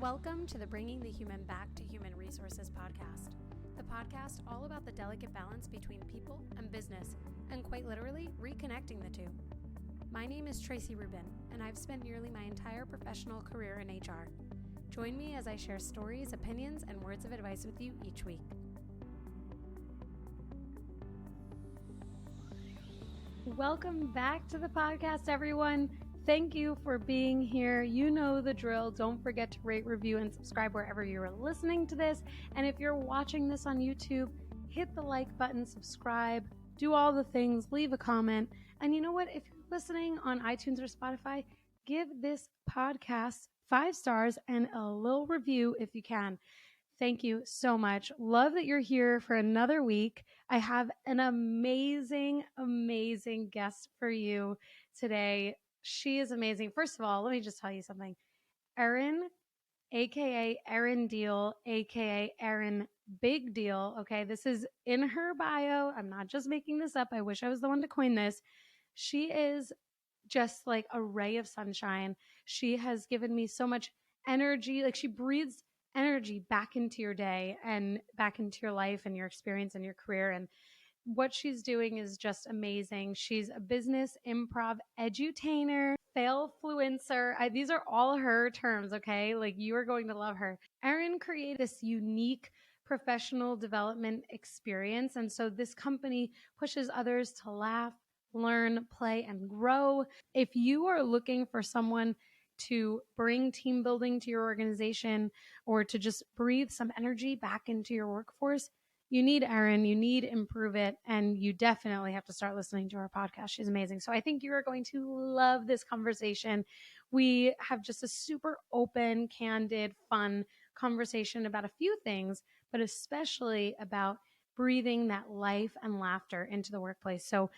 Welcome to the Bringing the Human Back to Human Resources podcast, the podcast all about the delicate balance between people and business, and quite literally, reconnecting the two. My name is Tracy Rubin, and I've spent nearly my entire professional career in HR. Join me as I share stories, opinions, and words of advice with you each week. Welcome back to the podcast, everyone. Thank you for being here. You know the drill. Don't forget to rate, review, and subscribe wherever you're listening to this. And if you're watching this on YouTube, hit the like button, subscribe, do all the things, leave a comment. And you know what? If you're listening on iTunes or Spotify, give this podcast 5 stars and a little review if you can. Thank you so much. Love that you're here for another week. I have an amazing guest for you today. She is amazing. First of all, let me just tell you something. Erin, aka Erin Diehl, aka Erin Big Deal. Okay, this is in her bio. I'm not just making this up. I wish I was the one to coin this. She is just like a ray of sunshine. She has given me so much energy. Like, she breathes energy back into your day and back into your life and your experience and your career. And what she's doing is just amazing. She's a business improv edutainer, fail-fluencer. These are all her terms, okay? Like, you are going to love her. Erin created this unique professional development experience. And so this company pushes others to laugh, learn, play, and grow. If you are looking for someone to bring team building to your organization or to just breathe some energy back into your workforce, you need Erin, you need Improve It, and you definitely have to start listening to her podcast. She's amazing. So I think you are going to love this conversation. We have just a super open, candid, fun conversation about a few things, but especially about breathing that life and laughter into the workplace. So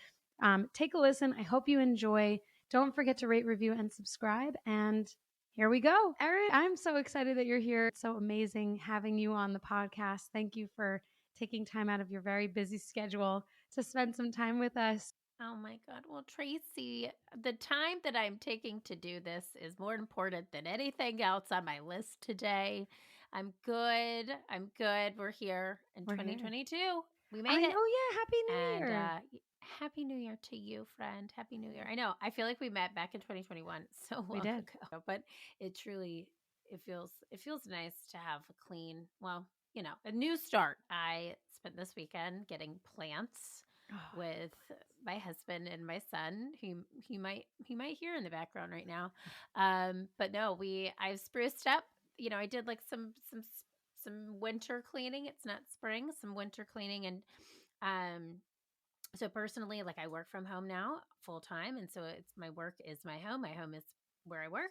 take a listen. I hope you enjoy. Don't forget to rate, review, and subscribe. And here we go. Erin, I'm so excited that you're here. It's so amazing having you on the podcast. Thank you for taking time out of your very busy schedule to spend some time with us. Oh my God. Well, Tracy, the time that I'm taking to do this is more important than anything else on my list today. I'm good. We're here in 2022. We made it. Oh, yeah. Happy New Year. And Happy New Year to you, friend. Happy New Year. I know. I feel like we met back in 2021 so long ago, but it feels nice to have a clean, a new start. I spent this weekend getting plants with my husband and my son, who he might hear in the background right now. But no, I've spruced up. I did like some winter cleaning. It's not spring, some winter cleaning. And so personally, like, I work from home now full time. And so my work is my home. My home is where I work.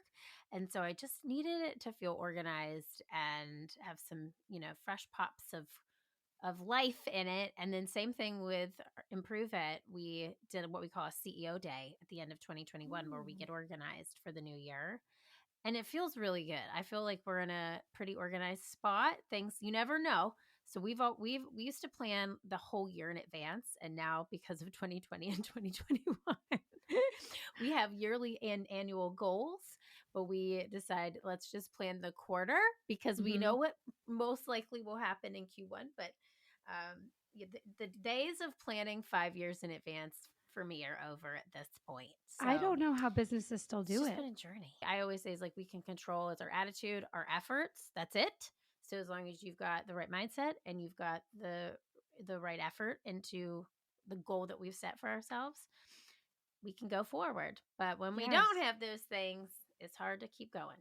And so I just needed it to feel organized and have some, fresh pops of life in it. And then same thing with Improve It. We did what we call a CEO day at the end of 2021, where we get organized for the new year. And it feels really good. I feel like we're in a pretty organized spot. Things, you never know. So we used to plan the whole year in advance. And now, because of 2020 and 2021, we have yearly and annual goals, but we decide let's just plan the quarter, because we know what most likely will happen in Q1. But the days of planning 5 years in advance for me are over at this point. So I don't know how businesses still do it's it. been a journey. I always say, is like, we can control is our attitude, our efforts. That's it. So as long as you've got the right mindset and you've got the right effort into the goal that we've set for ourselves, we can go forward. But when we don't have those things, it's hard to keep going.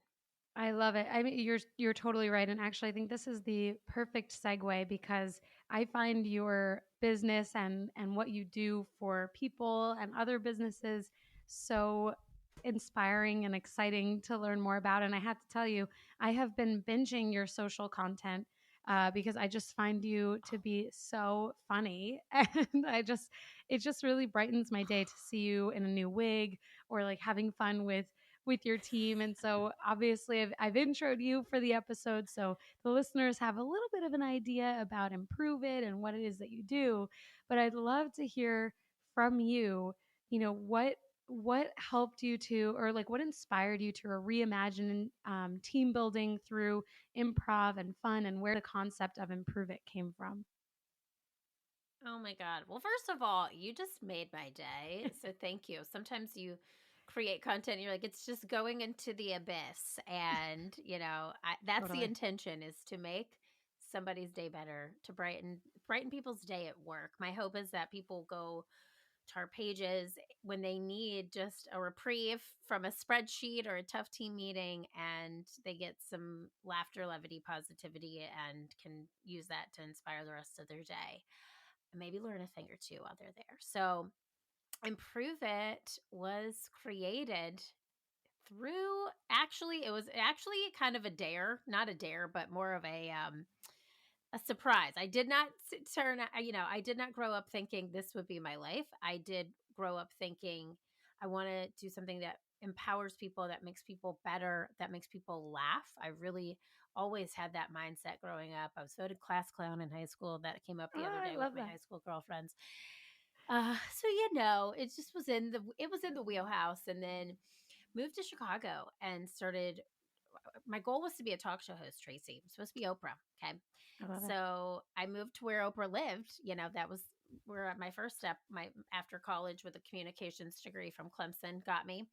I love it. I mean, you're totally right. And actually, I think this is the perfect segue, because I find your business and what you do for people and other businesses so inspiring and exciting to learn more about. And I have to tell you, I have been binging your social content because I just find you to be so funny. And it just really brightens my day to see you in a new wig or like having fun with your team. And so obviously I've introed you for the episode, so the listeners have a little bit of an idea about Improve It and what it is that you do. But I'd love to hear from you, what what helped you to, or like what inspired you to reimagine team building through improv and fun, and where the concept of Improve It came from? Oh my God. Well, first of all, you just made my day. So thank you. Sometimes you create content and you're like, it's just going into the abyss. And, that's the Totally. intention, is to make somebody's day better, to brighten people's day at work. My hope is that people go to our pages when they need just a reprieve from a spreadsheet or a tough team meeting, and they get some laughter, levity, positivity, and can use that to inspire the rest of their day and maybe learn a thing or two while they're there. So, Improve It was created through, actually, it was actually kind of a dare, not a dare, but more of a surprise. I did not I did not grow up thinking this would be my life. I did grow up thinking I want to do something that empowers people, that makes people better, that makes people laugh. I really always had that mindset growing up. I was voted class clown in high school. That came up the other Oh, I day with love my that. high school girlfriends. So it just was in the wheelhouse, and then moved to Chicago and started. My goal was to be a talk show host, Tracy. It was supposed to be Oprah. Okay. I love it. So I moved to where Oprah lived. That was where my first step, my after college with a communications degree from Clemson got me,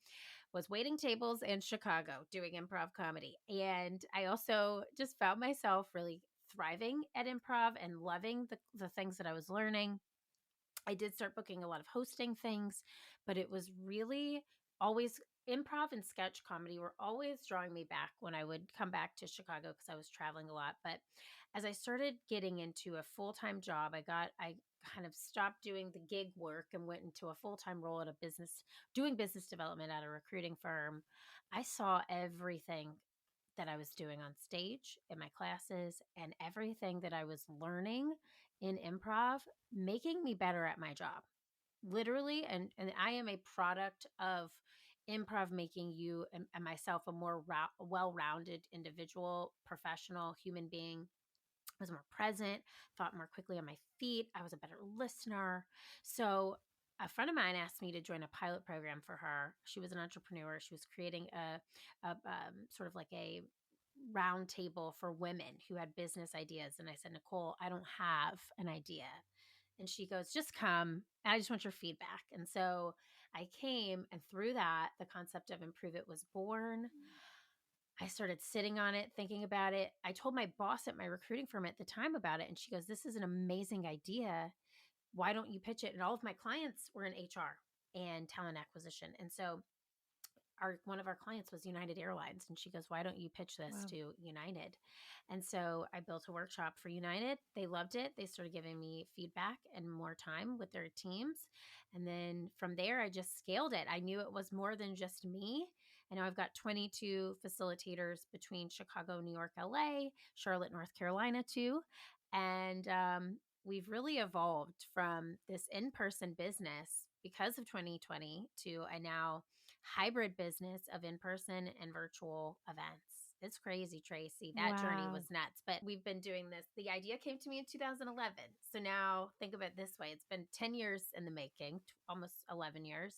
was waiting tables in Chicago doing improv comedy. And I also just found myself really thriving at improv and loving the things that I was learning. I did start booking a lot of hosting things, but it was really always improv and sketch comedy were always drawing me back when I would come back to Chicago because I was traveling a lot. But as I started getting into a full-time job, I kind of stopped doing the gig work and went into a full-time role at a business, doing business development at a recruiting firm. I saw everything that I was doing on stage in my classes and everything that I was learning in improv making me better at my job, literally. And I am a product of improv making you and myself a more well-rounded individual, professional human being. I was more present, thought more quickly on my feet. I was a better listener. So a friend of mine asked me to join a pilot program for her. She was an entrepreneur. She was creating a sort of like a round table for women who had business ideas. And I said, Nicole, I don't have an idea. And she goes, just come. I just want your feedback. And so I came, and through that, the concept of Improve It was born. I started sitting on it, thinking about it. I told my boss at my recruiting firm at the time about it, and she goes, this is an amazing idea. Why don't you pitch it? And all of my clients were in HR and talent acquisition. And so one of our clients was United Airlines, and she goes, why don't you pitch this Wow. to United? And so I built a workshop for United. They loved it. They started giving me feedback and more time with their teams. And then from there, I just scaled it. I knew it was more than just me. And now I've got 22 facilitators between Chicago, New York, LA, Charlotte, North Carolina too. And we've really evolved from this in-person business because of 2020 to a now hybrid business of in-person and virtual events. It's crazy, Tracy. That journey Wow. was nuts, but we've been doing this. The idea came to me in 2011. So now think of it this way. It's been 10 years in the making, almost 11 years,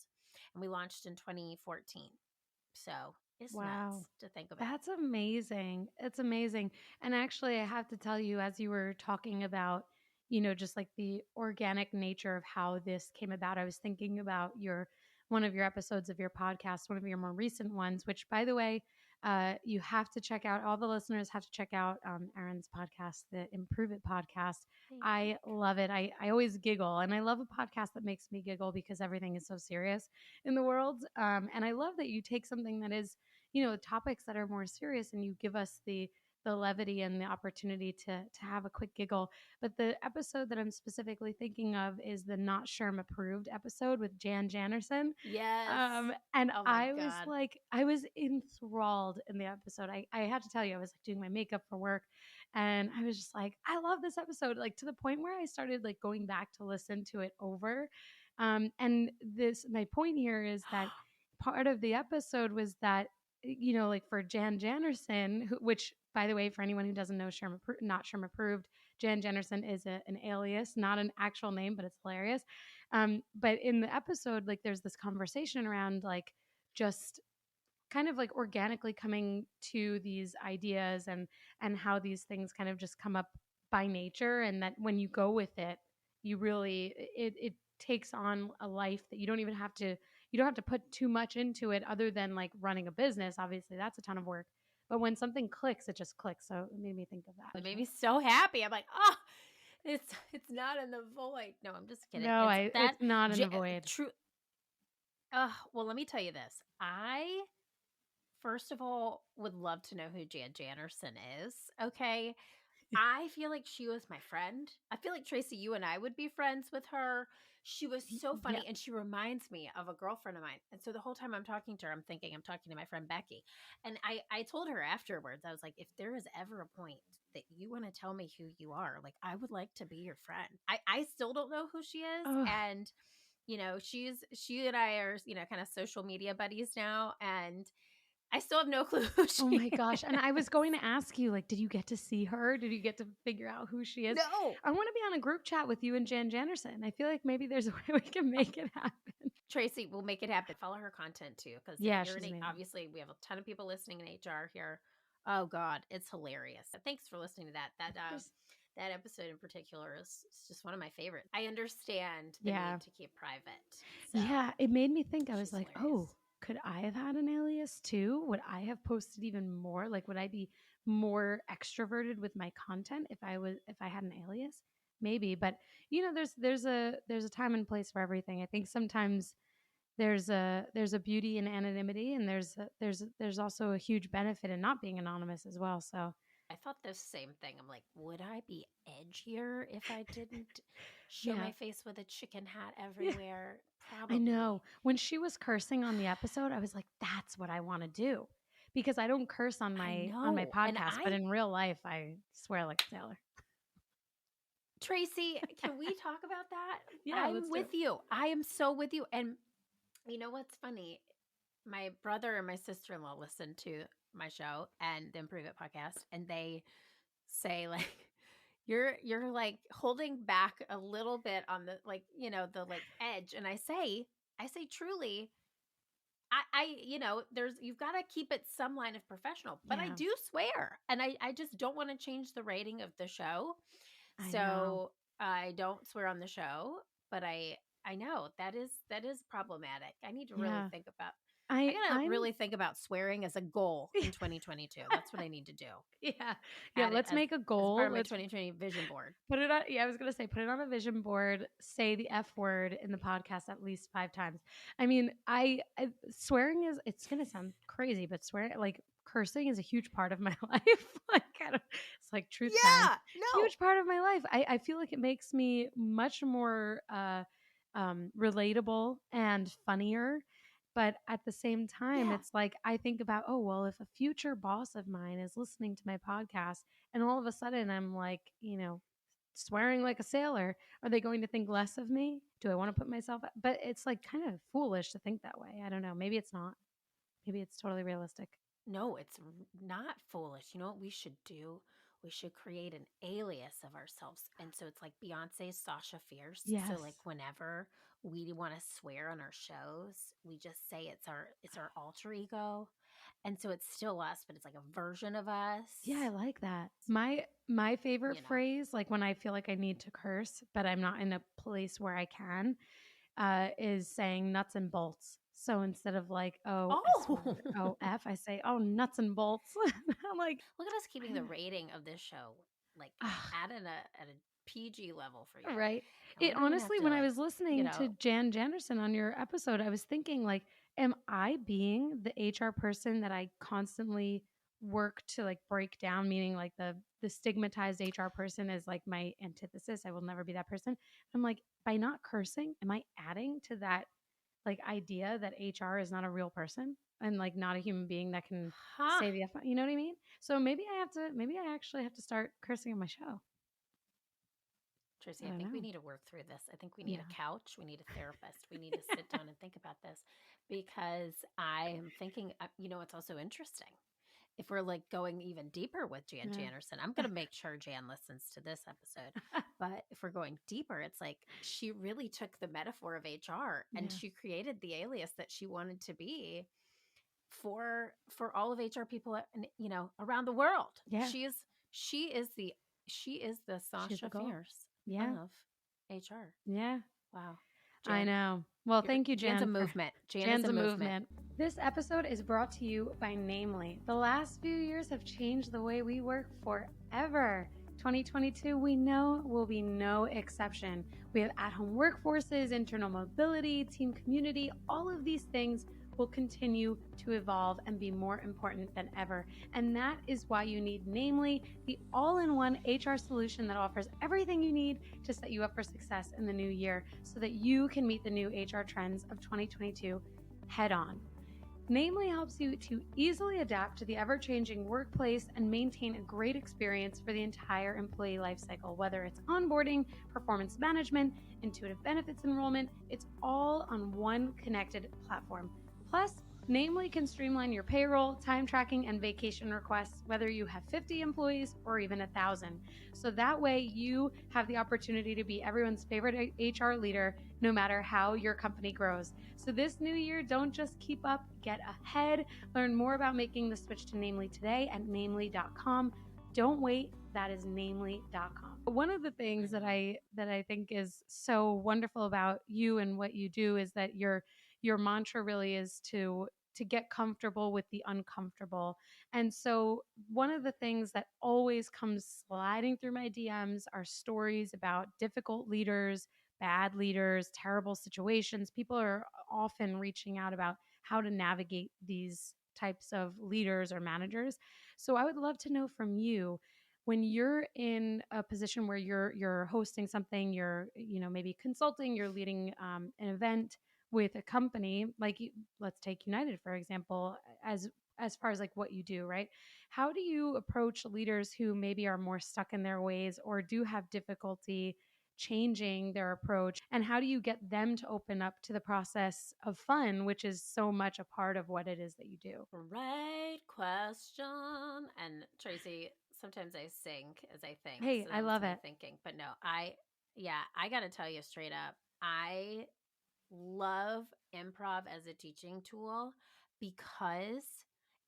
and we launched in 2014. So it's Wow. nuts to think about. That's amazing. It's amazing. And actually, I have to tell you, as you were talking about, just like the organic nature of how this came about, I was thinking about one of your episodes of your podcast, one of your more recent ones, which, by the way, you have to check out. All the listeners have to check out Erin's podcast, the Improve It podcast. Thank you. I love it. I always giggle, and I love a podcast that makes me giggle because everything is so serious in the world. And I love that you take something that is topics that are more serious, and you give us the levity and the opportunity to have a quick giggle. But the episode that I'm specifically thinking of is the Not Sherm Approved episode with Jan Jannerson. Yes. And Oh my I was God. like, I was enthralled in the episode. I had to tell you, I was like doing my makeup for work, and I was just like, I love this episode, like to the point where I started like going back to listen to it over. And my point here is that part of the episode was that like for Jan Jannerson, which by the way, for anyone who doesn't know, Not Sherm Approved, Jan Jennerson is an alias, not an actual name, but it's hilarious. But in the episode, like there's this conversation around like just kind of like organically coming to these ideas and how these things kind of just come up by nature, and that when you go with it, you really it takes on a life that you don't even have to you don't have to put too much into it other than like running a business. Obviously that's a ton of work, but when something clicks, it just clicks. So it made me think of that. It made me so happy. I'm like, oh, it's not in the void. No, I'm just kidding. No, It's that it's not in the void. true. Well, let me tell you this. I first of all would love to know who Jan Jannerson is. Okay. I feel like she was my friend. I feel like Tracy, you and I would be friends with her. She was so Yeah. funny, and she reminds me of a girlfriend of mine. And so the whole time I'm talking to her, I'm thinking I'm talking to my friend Becky. And I told her afterwards, I was like, if there is ever a point that you want to tell me who you are, like I would like to be your friend. I still don't know who she is. Oh, And she and I are, kind of social media buddies now. And I still have no clue who she oh my gosh. And is. I was going to ask you, like, did you get to see her? Did you get to figure out who she is? No. I want to be on a group chat with you and Jan Jannerson. I feel like maybe there's a way we can make it happen. Tracy will make it happen. Follow her content too, because Yeah, you're she's amazing. obviously we have a ton of people listening in HR here. Oh God, it's hilarious. Thanks for listening to that. That episode in particular is just one of my favorites. I understand the need to keep private. So yeah, it made me think. I was like, hilarious. oh, could I have had an alias too? Would I have posted even more? Like, would I be more extroverted with my content if I had an alias? Maybe, but there's a time and place for everything. I think sometimes there's a beauty in anonymity, and there's also a huge benefit in not being anonymous as well. So I thought the same thing. I'm like, would I be edgier if I didn't show my face with a chicken hat everywhere? Probably. I know. When she was cursing on the episode, I was like, that's what I want to do. Because I don't curse on my podcast, but in real life I swear like a sailor. Tracy, can we talk about that? Yeah, I'm with you. I am so with you. And you know what's funny? My brother and my sister-in-law listen to my show and the Improve It podcast, and they say like you're like holding back a little bit on the the like edge. And I say truly, there's you've got to keep it some line of professional, but I do swear, and I just don't want to change the rating of the show. So I don't swear on the show, but I know that is problematic. I need to really think about. I gotta really think about swearing as a goal in 2022. That's what I need to do. Yeah. Let's make a goal. As part of my 2020 vision board. Put it on. Yeah, I was gonna say put it on a vision board. Say the F word in the podcast at least 5 times. I mean, swearing is. It's gonna sound crazy, but swearing like cursing is a huge part of my life. Like it's like truth. Yeah, huge part of my life. I feel like it makes me much more relatable and funnier. But at the same time, it's like I think about, oh, well, if a future boss of mine is listening to my podcast and all of a sudden I'm like, swearing like a sailor, are they going to think less of me? Do I want to put myself? But it's like kind of foolish to think that way. I don't know. Maybe it's not. Maybe it's totally realistic. No, it's not foolish. You know what we should do? We should create an alias of ourselves. And so it's like Beyonce's Sasha Fierce. Yes. So like whenever we want to swear on our shows, we just say it's our alter ego. And so it's still us, but it's like a version of us. Yeah, I like that. My favorite phrase, like when I feel like I need to curse, but I'm not in a place where I can, is saying nuts and bolts. So instead of like, F, I say, oh, nuts and bolts. I'm like, look at us keeping the rating of this show like at a PG level for you. Right. It honestly, when I was listening to Jan Jannerson on your episode, I was thinking like, am I being the HR person that I constantly work to like break down, meaning like the stigmatized HR person is like my antithesis. I will never be that person. I'm like, by not cursing, am I adding to that like idea that HR is not a real person and like not a human being that can say the F, you know what I mean? So maybe I actually have to start cursing on my show. Tracy, I think we need to work through this. I think we need a couch. We need a therapist. We need to sit down and think about this, because I am thinking, it's also interesting if we're like going even deeper with Jan Jannerson, I'm going to make sure Jan listens to this episode. But if we're going deeper, it's like she really took the metaphor of HR and she created the alias that she wanted to be for all of HR people, you know, around the world. Yeah. She is the Sasha Fierce of HR. Yeah. Wow. Jan, I know. Well, thank you, Jan. Jan's a movement. Jan's a movement. This episode is brought to you by Namely. The last few years have changed the way we work forever. 2022, we know, will be no exception. We have at-home workforces, internal mobility, team community, all of these things will continue to evolve and be more important than ever. And that is why you need Namely, the all-in-one HR solution that offers everything you need to set you up for success in the new year so that you can meet the new HR trends of 2022 head on. Namely helps you to easily adapt to the ever-changing workplace and maintain a great experience for the entire employee lifecycle, whether it's onboarding, performance management, intuitive benefits enrollment, it's all on one connected platform. Plus, Namely can streamline your payroll, time tracking, and vacation requests, whether you have 50 employees or even 1,000. So that way you have the opportunity to be everyone's favorite HR leader, no matter how your company grows. So this new year, don't just keep up, get ahead. Learn more about making the switch to Namely today at namely.com. Don't wait, that is namely.com. One of the things that I think is so wonderful about you and what you do is that your mantra really is to get comfortable with the uncomfortable. And so one of the things that always comes sliding through my DMs are stories about difficult leaders, bad leaders, terrible situations. People are often reaching out about how to navigate these types of leaders or managers. So I would love to know from you, when you're in a position where you're hosting something, you're maybe consulting, you're leading an event with a company, like let's take United for example, as far as like what you do, right? How do you approach leaders who maybe are more stuck in their ways or do have difficulty changing their approach, and how do you get them to open up to the process of fun, which is so much a part of what it is that you do? Right question. And Tracy, sometimes I sing as I think. Hey, so I love it. Thinking, but no, I got to tell you straight up, I love improv as a teaching tool because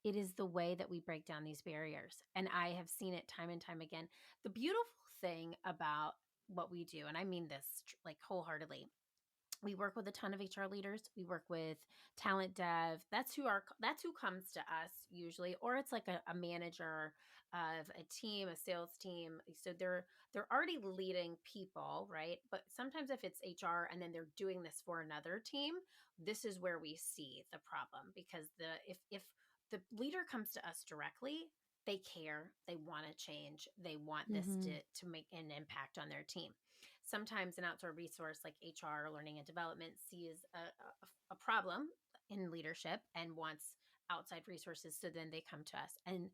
it is the way that we break down these barriers. And I have seen it time and time again. The beautiful thing about what we do, and I mean this like wholeheartedly, we work with a ton of HR leaders. We work with talent dev. That's who comes to us usually, or it's like a manager of a team, a sales team. So they're already leading people, right? But sometimes if it's HR and then they're doing this for another team, this is where we see the problem, because if the leader comes to us directly, they care, they want to change, they want this to make an impact on their team. Sometimes an outside resource like HR, learning and development, sees a problem in leadership and wants outside resources. So then they come to us. And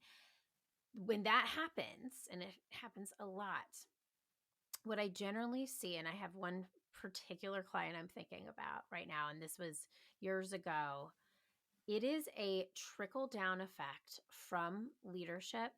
when that happens, and it happens a lot, what I generally see, and I have one particular client I'm thinking about right now, and this was years ago, it is a trickle down effect from leadership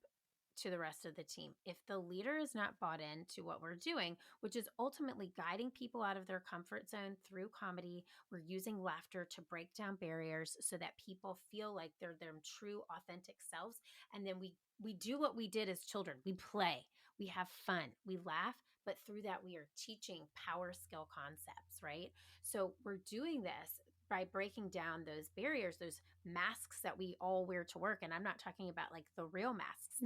to the rest of the team. If the leader is not bought into what we're doing, which is ultimately guiding people out of their comfort zone through comedy, we're using laughter to break down barriers so that people feel like they're their true, authentic selves. And then we do what we did as children. We play, we have fun, we laugh, but through that we are teaching power skill concepts, right? So we're doing this by breaking down those barriers, those masks that we all wear to work. And I'm not talking about like the real masks,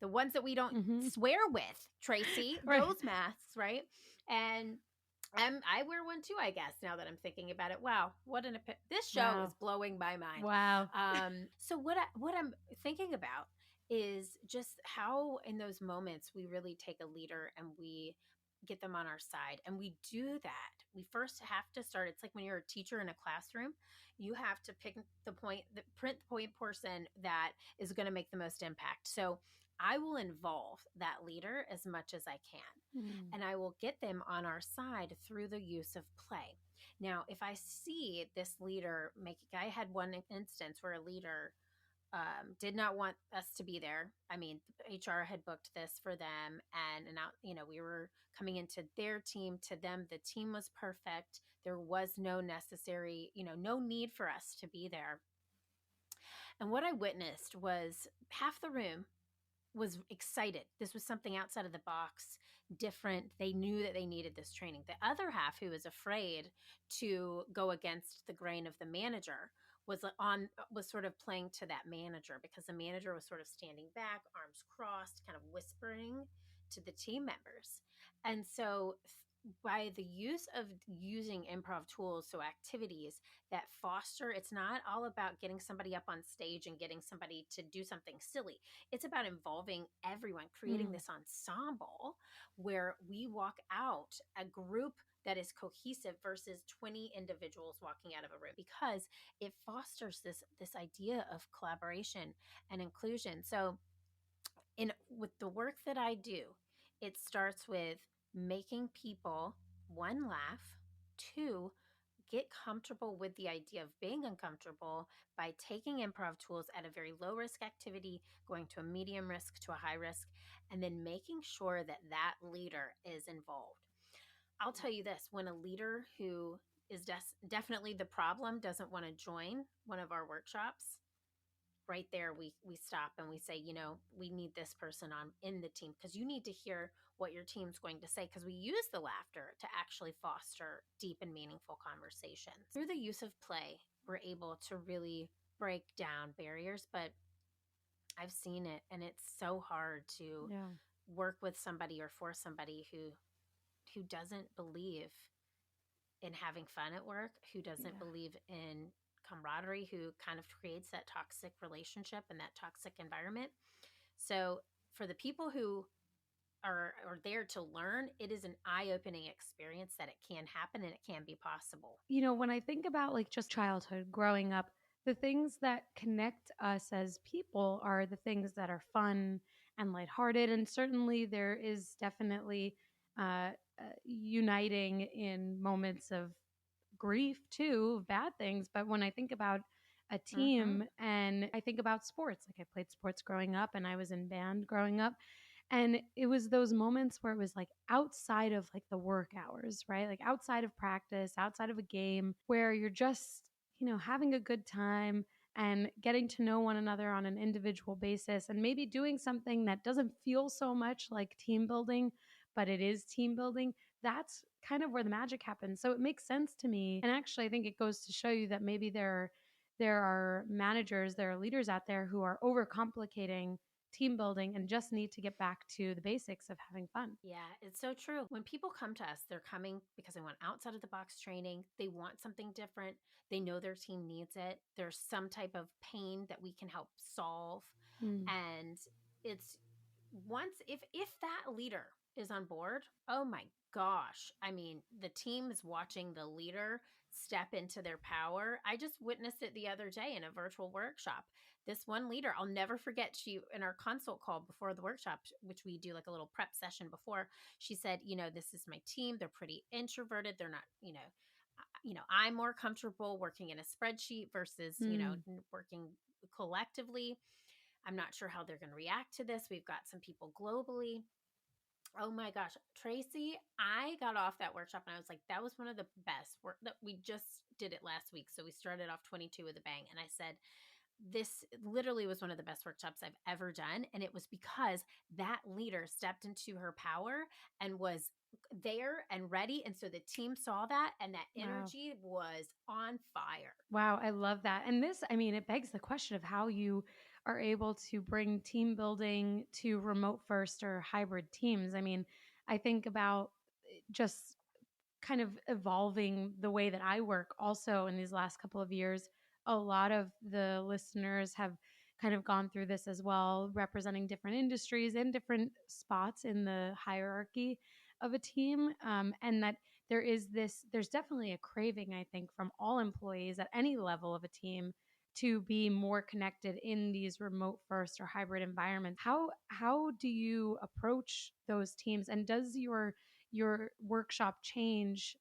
the ones that we don't swear with, Tracy, right. Those masks, right? And I wear one too, I guess, now that I'm thinking about it. Wow, this show is blowing my mind. Wow. So what I'm thinking about is just how in those moments we really take a leader and we get them on our side. And we do that. We first have to start. It's like when you're a teacher in a classroom, you have to pick the point person that is going to make the most impact. So I will involve that leader as much as I can. And I will get them on our side through the use of play. Now, if I see this leader I had one instance where a leader did not want us to be there. I mean, HR had booked this for them, and now we were coming into their team. To them, the team was perfect. There was no necessary, no need for us to be there. And what I witnessed was half the room was excited. This was something outside of the box, different. They knew that they needed this training. The other half, who was afraid to go against the grain of the manager, was sort of playing to that manager, because the manager was sort of standing back, arms crossed, kind of whispering to the team members. And so by the use of using improv tools, so activities that foster, it's not all about getting somebody up on stage and getting somebody to do something silly. It's about involving everyone, creating this ensemble where we walk out a group that is cohesive versus 20 individuals walking out of a room, because it fosters this idea of collaboration and inclusion. So with the work that I do, it starts with making people, one, laugh, two, get comfortable with the idea of being uncomfortable by taking improv tools at a very low risk activity, going to a medium risk to a high risk, and then making sure that that leader is involved. I'll tell you this, when a leader who is definitely the problem doesn't want to join one of our workshops, right there we stop and we say, we need this person on in the team, because you need to hear what your team's going to say, because we use the laughter to actually foster deep and meaningful conversations. Through the use of play, we're able to really break down barriers. But I've seen it, and it's so hard to work with somebody or for somebody who doesn't believe in having fun at work, who doesn't believe in camaraderie, who kind of creates that toxic relationship and that toxic environment. So for the people who are there to learn, it is an eye-opening experience that it can happen and it can be possible. When I think about like just childhood growing up, the things that connect us as people are the things that are fun and lighthearted. And certainly there is definitely uniting in moments of grief too, bad things. But when I think about a team and I think about sports, like I played sports growing up and I was in band growing up. And it was those moments where it was like outside of like the work hours, right? Like outside of practice, outside of a game, where you're just, having a good time and getting to know one another on an individual basis, and maybe doing something that doesn't feel so much like team building, but it is team building. That's kind of where the magic happens. So it makes sense to me. And actually, I think it goes to show you that maybe there are managers, there are leaders out there who are overcomplicating team building and just need to get back to the basics of having fun. Yeah, it's so true. When people come to us, they're coming because they want outside of the box training. They want something different. They know their team needs it. There's some type of pain that we can help solve. And it's if that leader is on board, oh my gosh. I mean, the team is watching the leader step into their power. I just witnessed it the other day in a virtual workshop. This one leader, I'll never forget, she, in our consult call before the workshop, which we do like a little prep session before, she said, this is my team. They're pretty introverted. They're not, I'm more comfortable working in a spreadsheet versus, working collectively. I'm not sure how they're going to react to this. We've got some people globally. Oh my gosh, Tracy, I got off that workshop and I was like, that was one of the best work that we just did it last week. So we started off 22 with a bang. And I said, this literally was one of the best workshops I've ever done. And it was because that leader stepped into her power and was there and ready. And so the team saw that, and that energy was on fire. Wow, I love that. And this, I mean, it begs the question of how you are able to bring team building to remote first or hybrid teams. I mean, I think about just kind of evolving the way that I work also in these last couple of years. A lot of the listeners have kind of gone through this as well, representing different industries and different spots in the hierarchy of a team. And that there's definitely a craving, I think, from all employees at any level of a team to be more connected in these remote first or hybrid environments. How do you approach those teams, and does your workshop change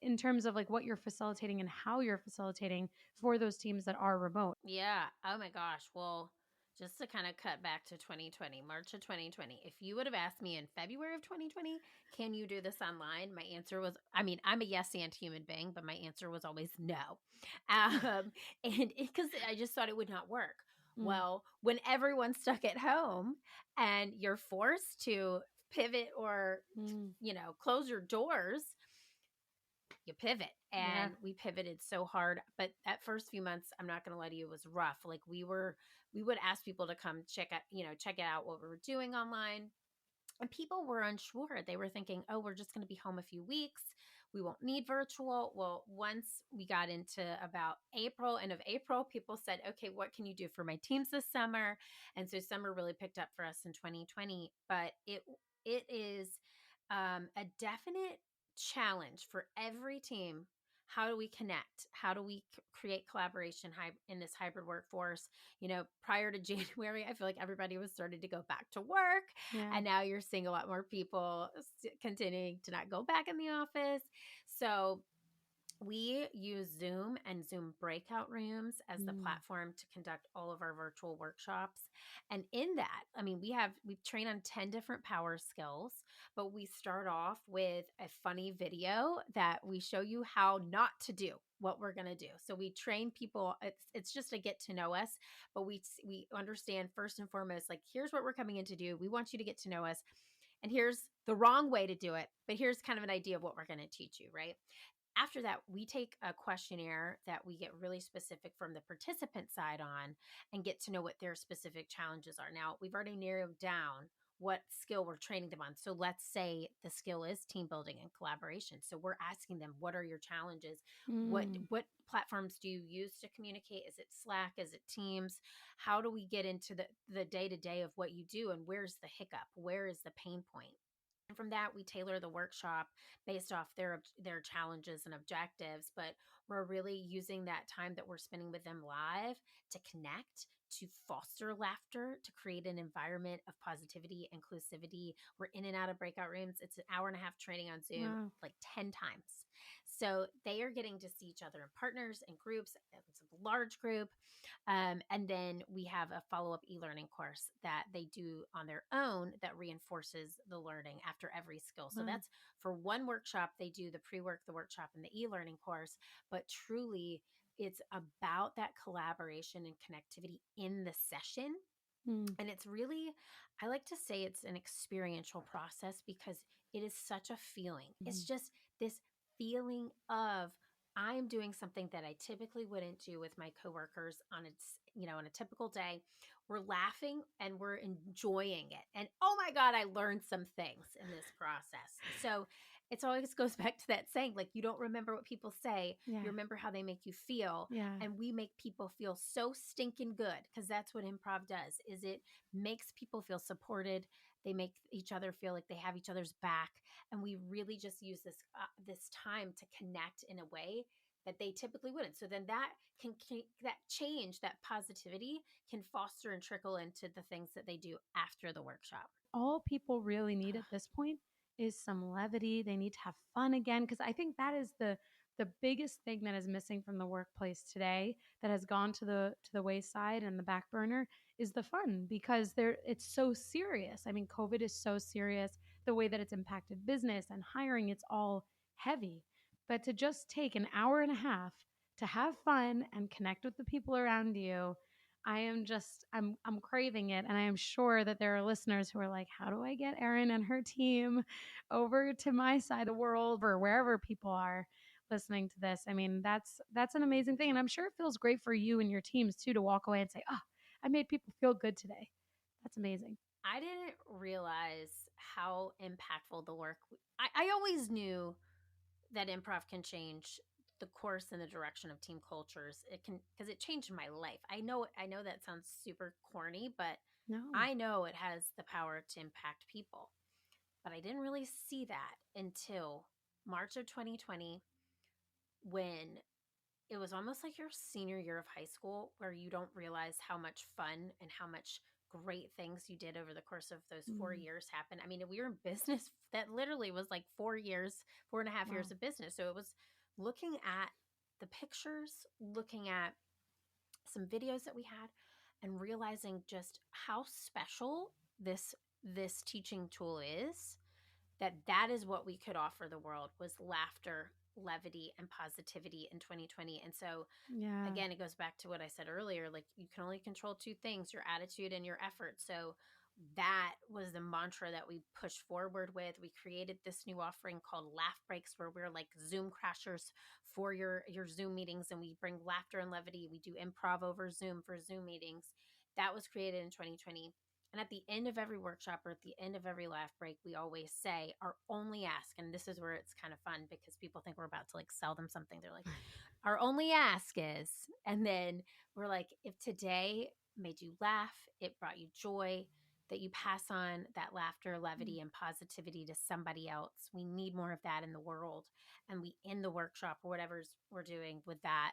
in terms of like what you're facilitating and how you're facilitating for those teams that are remote. Yeah. Oh my gosh. Well, just to kind of cut back to 2020, March of 2020, if you would have asked me in February of 2020, can you do this online? My answer was, I mean, I'm a yes and human being, but my answer was always no. And because I just thought it would not work. Well, when everyone's stuck at home and you're forced to pivot or, close your doors, you pivot. And we pivoted so hard. But that first few months, I'm not going to lie to you, it was rough. Like we would ask people to come check out what we were doing online. And people were unsure. They were thinking, oh, we're just going to be home a few weeks. We won't need virtual. Well, once we got into about end of April, people said, okay, what can you do for my teams this summer? And so summer really picked up for us in 2020. But it is a definite challenge for every team. How do we connect? How do we create collaboration in this hybrid workforce? Prior to January, I feel like everybody was starting to go back to work. And now you're seeing a lot more people continuing to not go back in the office. So we use Zoom and Zoom breakout rooms as the platform to conduct all of our virtual workshops. And in that, I mean, we train on 10 different power skills, but we start off with a funny video that we show you how not to do what we're going to do. So we train people. It's just a get to know us, but we understand first and foremost, like, here's what we're coming in to do. We want you to get to know us. And here's the wrong way to do it, but here's kind of an idea of what we're going to teach you, right? After that, we take a questionnaire that we get really specific from the participant side on and get to know what their specific challenges are. Now, we've already narrowed down what skill we're training them on. So let's say the skill is team building and collaboration. So we're asking them, what are your challenges? What platforms do you use to communicate? Is it Slack? Is it Teams? How do we get into the day-to-day of what you do, and where's the hiccup? Where is the pain point? And from that, we tailor the workshop based off their challenges and objectives. But we're really using that time that we're spending with them live to connect, to foster laughter, to create an environment of positivity, inclusivity. We're in and out of breakout rooms. It's an hour and a half training on Zoom, like 10 times. So they are getting to see each other in partners and groups. It's a large group. And then we have a follow-up e-learning course that they do on their own that reinforces the learning after every skill. So that's for one workshop, they do the pre-work, the workshop, and the e-learning course. But truly, it's about that collaboration and connectivity in the session. And it's really, I like to say it's an experiential process because it is such a feeling. It's just this feeling of, I'm doing something that I typically wouldn't do with my coworkers on on a typical day. We're laughing and we're enjoying it. And oh my God, I learned some things in this process. So it always goes back to that saying, like, you don't remember what people say, you remember how they make you feel. And we make people feel so stinking good, because that's what improv does, is it makes people feel supported. They make each other feel like they have each other's back. And we really just use this time to connect in a way that they typically wouldn't. So then that that change, that positivity can foster and trickle into the things that they do after the workshop. All people really need at this point is some levity. They need to have fun again, because I think that is the biggest thing that is missing from the workplace today, that has gone to the wayside and the back burner, is the fun, because it's so serious. I mean, COVID is so serious, the way that it's impacted business and hiring, it's all heavy. But to just take an hour and a half to have fun and connect with the people around you, I'm craving it. And I am sure that there are listeners who are like, how do I get Erin and her team over to my side of the world, or wherever people are listening to this? I mean, that's an amazing thing. And I'm sure it feels great for you and your teams too, to walk away and say, oh, I made people feel good today. That's amazing. I didn't realize how impactful the work. I always knew that improv can change the course and the direction of team cultures. It can, because it changed my life. I know that sounds super corny, but No. I know it has the power to impact people. But I didn't really see that until March of 2020, when it was almost like your senior year of high school, where you don't realize how much fun and how much great things you did over the course of those 4 years happened. I mean, we were in business that literally was like 4 years, 4.5 years of business. So it was looking at the pictures, looking at some videos that we had, and realizing just how special this teaching tool is, that is what we could offer the world, was laughter, levity, and positivity in 2020. And so again, it goes back to what I said earlier, like you can only control two things, your attitude and your effort. So that was the mantra that we pushed forward with. We created this new offering called Laugh Breaks, where we're like Zoom crashers for your Zoom meetings, and we bring laughter and levity. We do improv over Zoom for Zoom meetings. That was created in 2020. And at the end of every workshop, or at the end of every laugh break, we always say our only ask, and this is where it's kind of fun because people think we're about to like sell them something. They're like, our only ask is, and then we're like, if today made you laugh, it brought you joy, that you pass on that laughter, levity, and positivity to somebody else. We need more of that in the world. And we end the workshop or whatever we're doing with that.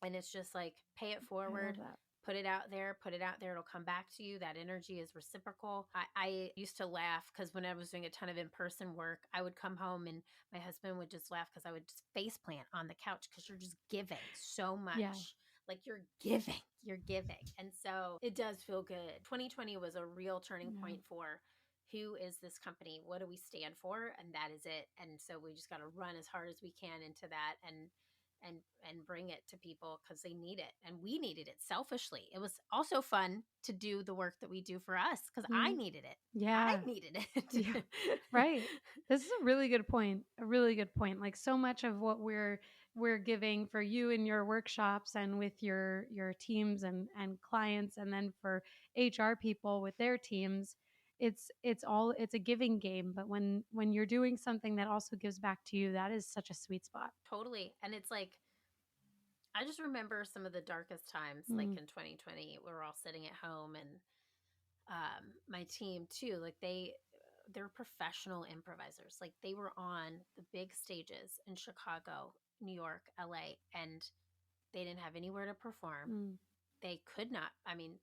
And it's just like, pay it forward, put it out there, it'll come back to you. That energy is reciprocal. I used to laugh because when I was doing a ton of in-person work, I would come home and my husband would just laugh because I would just face plant on the couch because you're just giving so much. Yeah. Like you're giving. And so it does feel good. 2020 was a real turning point for who is this company? What do we stand for? And that is it. And so we just got to run as hard as we can into that and bring it to people because they need it, and we needed it selfishly. It was also fun to do the work that we do for us because I needed it. I needed it. Yeah. Right. This is a really good point. Like so much of what we're giving for you in your workshops and with your teams and clients, and then for HR people with their teams, it's a giving game. But when you're doing something that also gives back to you, that is such a sweet spot. Totally. And it's like, I just remember some of the darkest times, like in 2020, we were all sitting at home, and my team too, like they're professional improvisers. Like they were on the big stages in Chicago, New York, LA, and they didn't have anywhere to perform. They could not. I mean,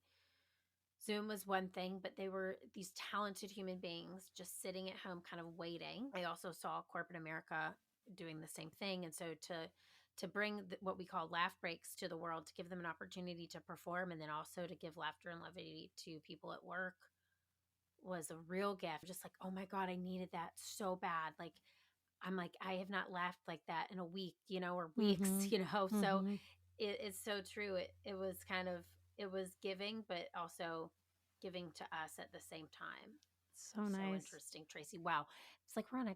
Zoom was one thing, but they were these talented human beings just sitting at home kind of waiting. I also saw corporate America doing the same thing. And so to bring what we call laugh breaks to the world, to give them an opportunity to perform, and then also to give laughter and levity to people at work, was a real gift. Just like, oh my God, I needed that so bad. Like, I'm like, I have not laughed like that in a week, or weeks, So it's so true. It was kind of, it was giving, but also giving to us at the same time. So nice. So interesting, Tracy. Wow. It's like we're on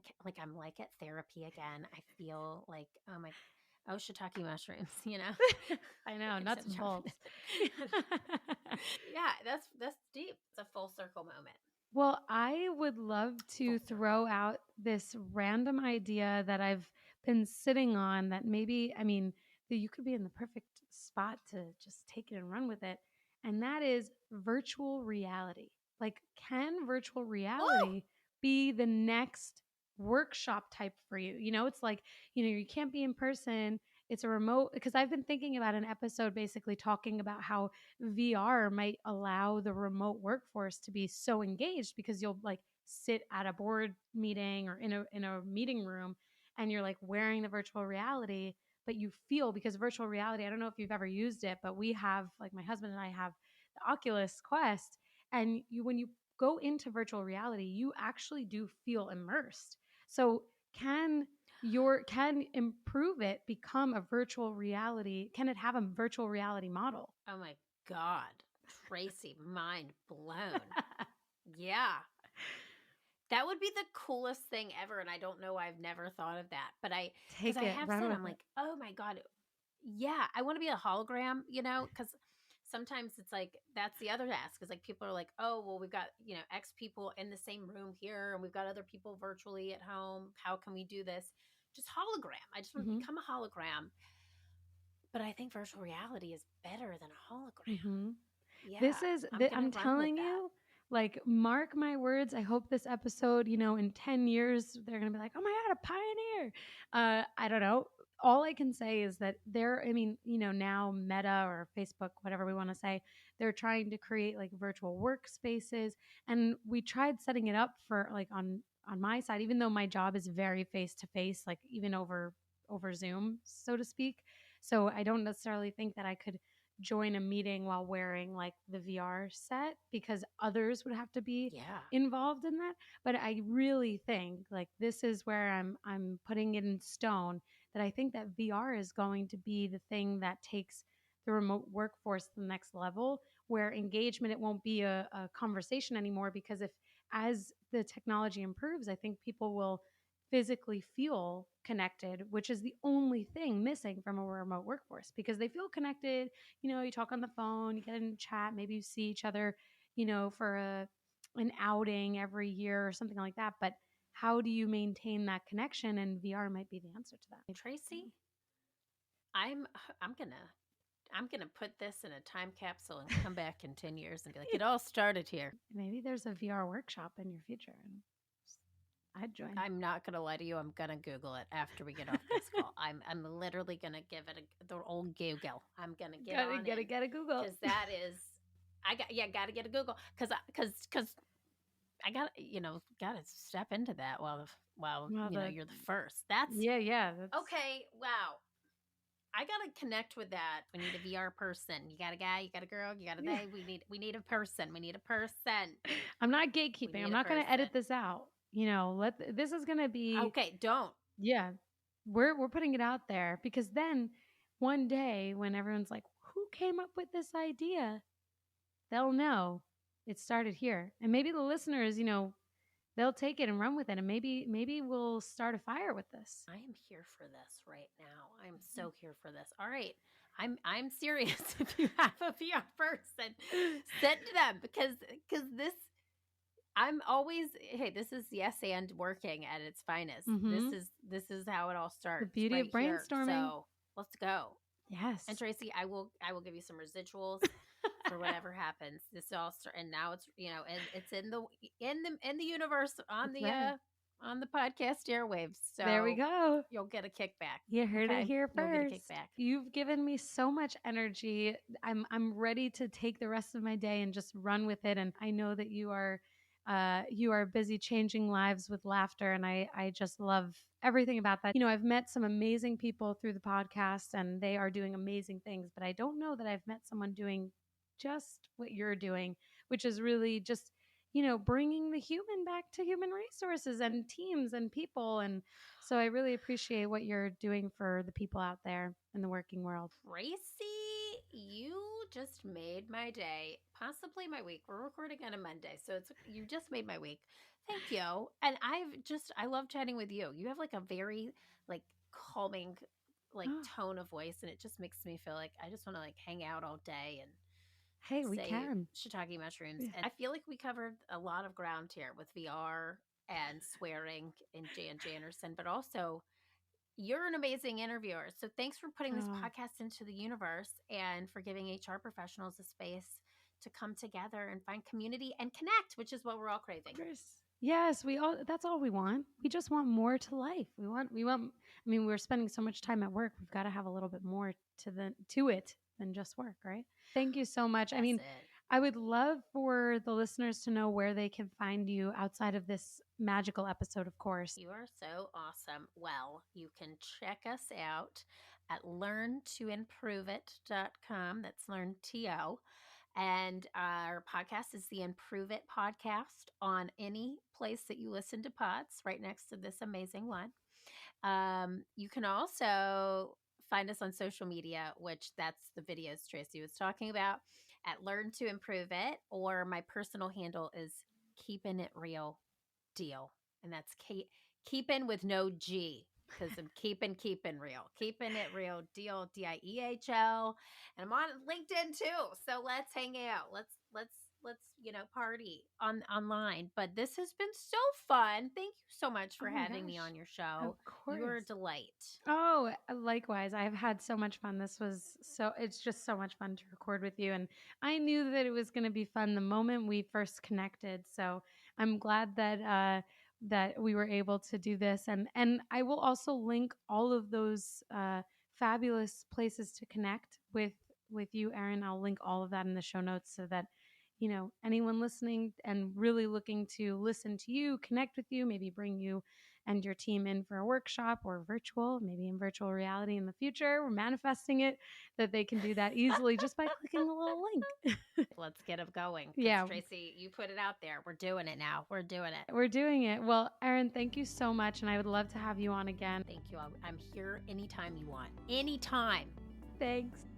I'm like at therapy again. I feel like, shiitake mushrooms, I know, nuts and bolts. Yeah, that's deep. It's a full circle moment. Well, I would love to throw out this random idea that I've been sitting on that maybe, that you could be in the perfect spot to just take it and run with it. And that is virtual reality. Like, can virtual reality be the next workshop type for you? It's like, you can't be in person. It's a remote, because I've been thinking about an episode basically talking about how VR might allow the remote workforce to be so engaged, because you'll like sit at a board meeting or in a meeting room, and you're like wearing the virtual reality, but you feel, because virtual reality, I don't know if you've ever used it, but we have, like my husband and I have the Oculus Quest, and when you go into virtual reality, you actually do feel immersed. So can Improve It become a virtual reality? Can it have a virtual reality model? Oh my God, Tracy, mind blown. Yeah. That would be the coolest thing ever. And I don't know why I've never thought of that. But I'm like, oh my God. Yeah, I want to be a hologram, because sometimes it's like, that's the other ask, is like people are like, oh, well, we've got, X people in the same room here, and we've got other people virtually at home. How can we do this? Just hologram. I just want to become a hologram. But I think virtual reality is better than a hologram. Yeah, I'm telling you, like, mark my words. I hope this episode, in 10 years, they're going to be like, oh my God, a pioneer. I don't know. All I can say is that now Meta or Facebook, whatever we want to say, they're trying to create like virtual workspaces. And we tried setting it up for like on my side, even though my job is very face to face, like even over over Zoom, so to speak. So I don't necessarily think that I could join a meeting while wearing like the VR set because others would have to be involved in that. But I really think like this is where I'm putting it in stone that I think that VR is going to be the thing that takes the remote workforce to the next level, where engagement, it won't be a conversation anymore, because if as the technology improves, I think people will physically feel connected, which is the only thing missing from a remote workforce, because they feel connected. You talk on the phone, you get in a chat, maybe you see each other, for an outing every year or something like that. But how do you maintain that connection? And VR might be the answer to that. Tracy, I'm gonna put this in a time capsule and come back in 10 years and be like, it all started here. Maybe there's a VR workshop in your future. I'd join. I'm not gonna lie to you. I'm gonna Google it after we get off this call. I'm literally gonna give it the old Google. I'm gonna get a Google, because that is, gotta get a Google because I gotta step into that while you're the first. That's that's... okay. Wow. I gotta connect with that. We need a VR person. You got a guy, you got a girl, you got a they. We need a person. We need a person. I'm not gatekeeping. I'm not gonna edit this out. This is gonna be okay. Don't. Yeah, we're putting it out there, because then one day when everyone's like, "Who came up with this idea?" they'll know it started here, and maybe the listeners, they'll take it and run with it, and maybe we'll start a fire with this. I am here for this right now. I'm so here for this. All right. I'm serious. If you have a VR person, send them because this, I'm always, hey, this is yes and working at its finest. Mm-hmm. This is how it all starts. The beauty of brainstorming. Here. So let's go. Yes. And Tracy, I will give you some residuals for whatever happens. This all start, and now it's and it's in the universe on the podcast airwaves. So there we go. You'll get a kickback. You heard it here first. You'll get a kickback. You've given me so much energy. I'm ready to take the rest of my day and just run with it. And I know that you are busy changing lives with laughter. And I just love everything about that. I've met some amazing people through the podcast, and they are doing amazing things, but I don't know that I've met someone doing just what you're doing, which is really just, bringing the human back to human resources and teams and people. And so I really appreciate what you're doing for the people out there in the working world. Tracy, you just made my day, possibly my week. We're recording on a Monday, so you just made my week. Thank you. And I love chatting with you. You have like a very like calming tone of voice, and it just makes me feel like I just want to like hang out all day and hey, we can shiitake mushrooms. And I feel like we covered a lot of ground here with VR and swearing and Jan Janderson, but also you're an amazing interviewer. So thanks for putting this podcast into the universe and for giving HR professionals a space to come together and find community and connect, which is what we're all craving. Yes, that's all we want. We just want more to life. We want, we're spending so much time at work. We've got to have a little bit more to it than just work, right? Thank you so much. I would love for the listeners to know where they can find you outside of this magical episode, of course. You are so awesome. Well, you can check us out at learntoimproveit.com. That's learn TO. And our podcast is the Improve It podcast on any place that you listen to pods, right next to this amazing one. You can also find us on social media, which that's the videos Tracy was talking about, at Learn to Improve It, or my personal handle is Keeping It Real Deal. And that's keeping with no G, because I'm keeping real. Keeping It Real Deal, DIEHL. And I'm on LinkedIn too. So let's hang out. Let's party online. But this has been so fun. Thank you so much for having me on your show. Of course. You're a delight. Oh, likewise. I've had so much fun. It's just so much fun to record with you. And I knew that it was going to be fun the moment we first connected. So I'm glad that we were able to do this. And I will also link all of those fabulous places to connect with you, Erin. I'll link all of that in the show notes so that, anyone listening and really looking to listen to you, connect with you, maybe bring you and your team in for a workshop or virtual, maybe in virtual reality in the future, we're manifesting it, that they can do that easily just by clicking the little link. Let's get it going. Yeah. Tracy, you put it out there. We're doing it now. We're doing it. We're doing it. Well, Erin, thank you so much. And I would love to have you on again. Thank you. I'm here anytime you want. Anytime. Thanks.